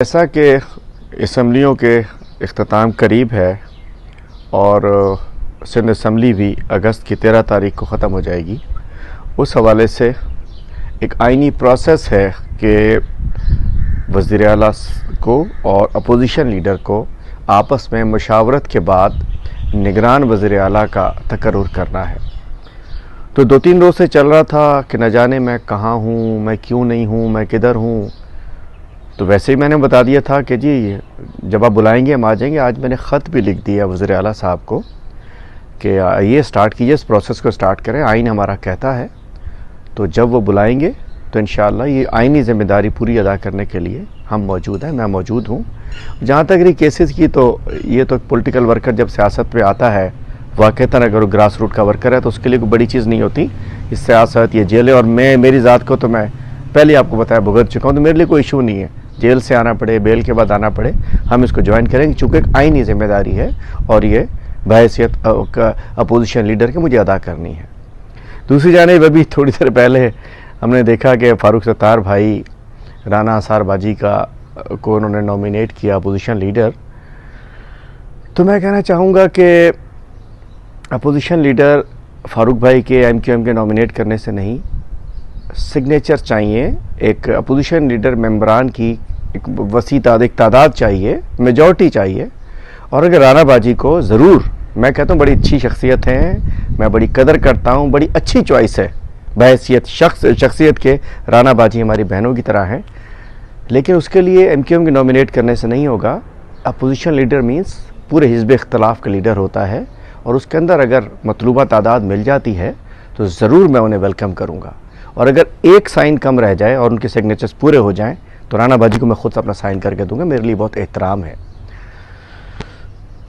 जैसा कि असम्बलियों के इख्तिताम करीब है और सिंध असम्बली भी अगस्त की 13 तारीख को ख़त्म हो जाएगी, उस हवाले से एक आइनी प्रोसेस है कि वज़ीर आला को और अपोजिशन लीडर को आपस में मशावरत के बाद निगरान वज़ीर आला का तकर्रुर करना है। तो 2-3 रोज़ से चल रहा था कि न जाने मैं कहाँ हूँ, मैं क्यों नहीं हूँ, मैं किधर हूँ। तो वैसे ही मैंने बता दिया था कि जी जब आप बुलाएंगे हम आ जाएंगे। आज मैंने ख़त भी लिख दिया वज़ीर आला साहब को कि ये स्टार्ट कीजिए, इस प्रोसेस को स्टार्ट करें, आइन हमारा कहता है। तो जब वो बुलाएंगे तो इंशाअल्लाह ये आइनी ज़िम्मेदारी पूरी अदा करने के लिए हम मौजूद हैं, मैं मौजूद हूँ। जहाँ तक रही केसेस की, तो ये तो पॉलिटिकल वर्कर जब सियासत पे आता है, वाक़तन अगर वो ग्रास रूट का वर्कर है तो उसके लिए कोई बड़ी चीज़ नहीं होती। इस सियासत ये जेल है, और मेरी ज़ात को तो मैं पहले आपको बताया भुगत चुका हूँ, तो मेरे लिए कोई इशू नहीं है। जेल से आना पड़े, बेल के बाद आना पड़े, हम इसको ज्वाइन करेंगे, चूँकि एक आइनी ज़िम्मेदारी है और ये बहैसियत अपोजिशन लीडर के मुझे अदा करनी है। दूसरी जानिब अभी थोड़ी देर पहले हमने देखा कि फ़ारूक सत्तार भाई राना अंसार बाजी को उन्होंने नॉमिनेट किया अपोजिशन लीडर। तो मैं कहना चाहूँगा कि अपोजिशन लीडर फ़ारूक भाई के MQM के नॉमिनेट करने से नहीं, सिग्नेचर चाहिए, एक अपोजिशन लीडर मेंबरान की एक वसी तादाद चाहिए, मेजॉरिटी चाहिए। और अगर राना बाजी को ज़रूर, मैं कहता हूँ बड़ी अच्छी शख्सियत हैं, मैं बड़ी कदर करता हूँ, बड़ी अच्छी चॉइस है बहैसियत शख्सियत के, राना बाजी हमारी बहनों की तरह हैं। लेकिन उसके लिए MQM के नॉमिनेट करने से नहीं होगा। अपोजिशन लीडर मीन्स पूरे हिज़्ब इख्तिलाफ़ का लीडर होता है, और उसके अंदर अगर मतलूबा तादाद मिल जाती है तो ज़रूर मैं उन्हें वेलकम करूँगा। और अगर एक साइन कम रह जाए और उनके सिग्नेचर्स पूरे हो जाएं तो राना बाजी को मैं खुद अपना साइन करके दूंगा। मेरे लिए बहुत एहतराम है।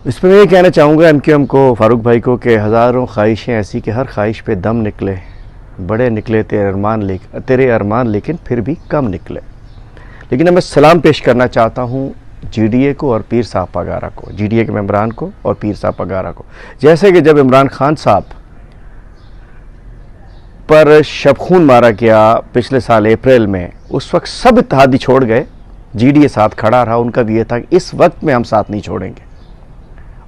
इसमें मैं ये कहना चाहूँगा MQM को, फ़ारूक भाई को, कि हज़ारों ख्वाहिशें ऐसी कि हर ख्वाहिश पे दम निकले, बड़े निकले तेरे अरमान लेकिन फिर भी कम निकले। लेकिन अब मैं सलाम पेश करना चाहता हूँ GDA को और पीर साहब पगारा को, GDA के मेम्बरान को और पीर साहब पगारा को। जैसे कि जब इमरान खान साहब पर शब खून मारा गया पिछले साल अप्रैल में, उस वक्त सब इत्तेहादी छोड़ गए, GDA साथ खड़ा रहा। उनका भी ये था कि इस वक्त में हम साथ नहीं छोड़ेंगे।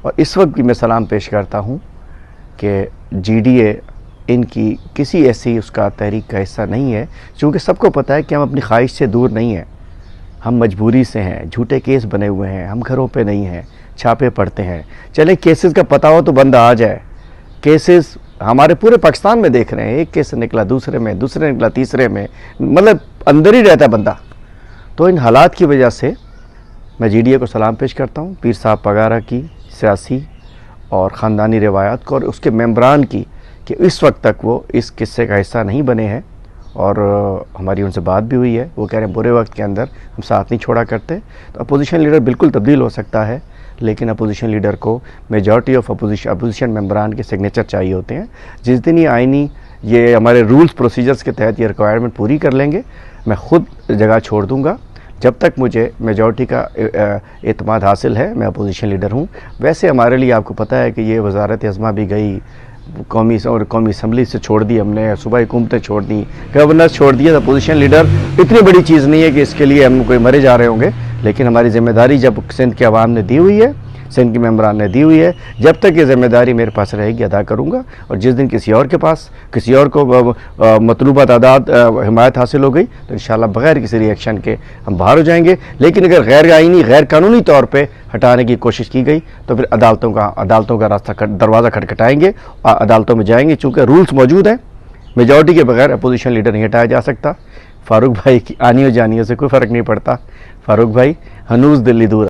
और इस वक्त भी मैं सलाम पेश करता हूँ कि GDA इनकी किसी ऐसी उसका तहरीक का हिस्सा नहीं है, क्योंकि सबको पता है कि हम अपनी ख्वाहिश से दूर नहीं हैं, हम मजबूरी से हैं, झूठे केस बने हुए हैं, हम घरों पे नहीं हैं, छापे पड़ते हैं। चले केसेस का पता हो तो बंदा आ जाए। केसेस हमारे पूरे पाकिस्तान में देख रहे हैं, एक केस निकला दूसरे में, दूसरे निकला तीसरे में, मतलब अंदर ही रहता है बंदा। तो इन हालात की वजह से मैं GDA को सलाम पेश करता हूँ, पीर साहब पगारा की सियासी और ख़ानदानी रिवायात को, और उसके मेम्बरान की कि इस वक्त तक वो इस किस्से का हिस्सा नहीं बने हैं। और हमारी उनसे बात भी हुई है, वो कह रहे हैं बुरे वक्त के अंदर हम साथ नहीं छोड़ा करते। तो अपोजिशन लीडर बिल्कुल तब्दील हो सकता है, लेकिन अपोजिशन लीडर को मेजॉरिटी ऑफ अपोजिशन मेंबरान के सिग्नेचर चाहिए होते हैं। जिस दिन ये आइनी, ये हमारे रूल्स प्रोसीजर्स के तहत ये रिक्वायरमेंट पूरी कर लेंगे, मैं ख़ुद जगह छोड़ दूंगा। जब तक मुझे मेजॉरिटी का एतमाद हासिल है, मैं अपोजिशन लीडर हूँ। वैसे हमारे लिए आपको पता है कि ये वज़ारत अज़मा भी गई, कौमी असम्बली से छोड़ दी हमने, सूबाई हुकूमतें छोड़ दी, गवर्नर छोड़ दिया। अपोजिशन लीडर इतनी बड़ी चीज़ नहीं है कि इसके लिए हम कोई मरे जा रहे होंगे। लेकिन हमारी ज़िम्मेदारी जब सिंध के अवाम ने दी हुई है, सिंध के मेम्बरान ने दी हुई है, जब तक ये ज़िम्मेदारी मेरे पास रहेगी अदा करूँगा। और जिस दिन किसी और के पास, किसी और को मतलूबा तादाद हिमायत हासिल हो गई तो इंशाअल्लाह बग़ैर किसी रिएक्शन के हम बाहर हो जाएंगे। लेकिन अगर गैर आइनी, गैर कानूनी तौर पर हटाने की कोशिश की गई तो फिर अदालतों का रास्ता दरवाज़ा खटखटाएंगे, अदालतों में जाएंगे। चूँकि रूल्स मौजूद हैं, मेजॉरिटी के बगैर अपोजिशन लीडर नहीं हटाया जा सकता। फ़ारूक भाई की आनियों जानियों से कोई फ़र्क नहीं पड़ता। फ़ारूक भाई हनूज़ दिल्ली दूर।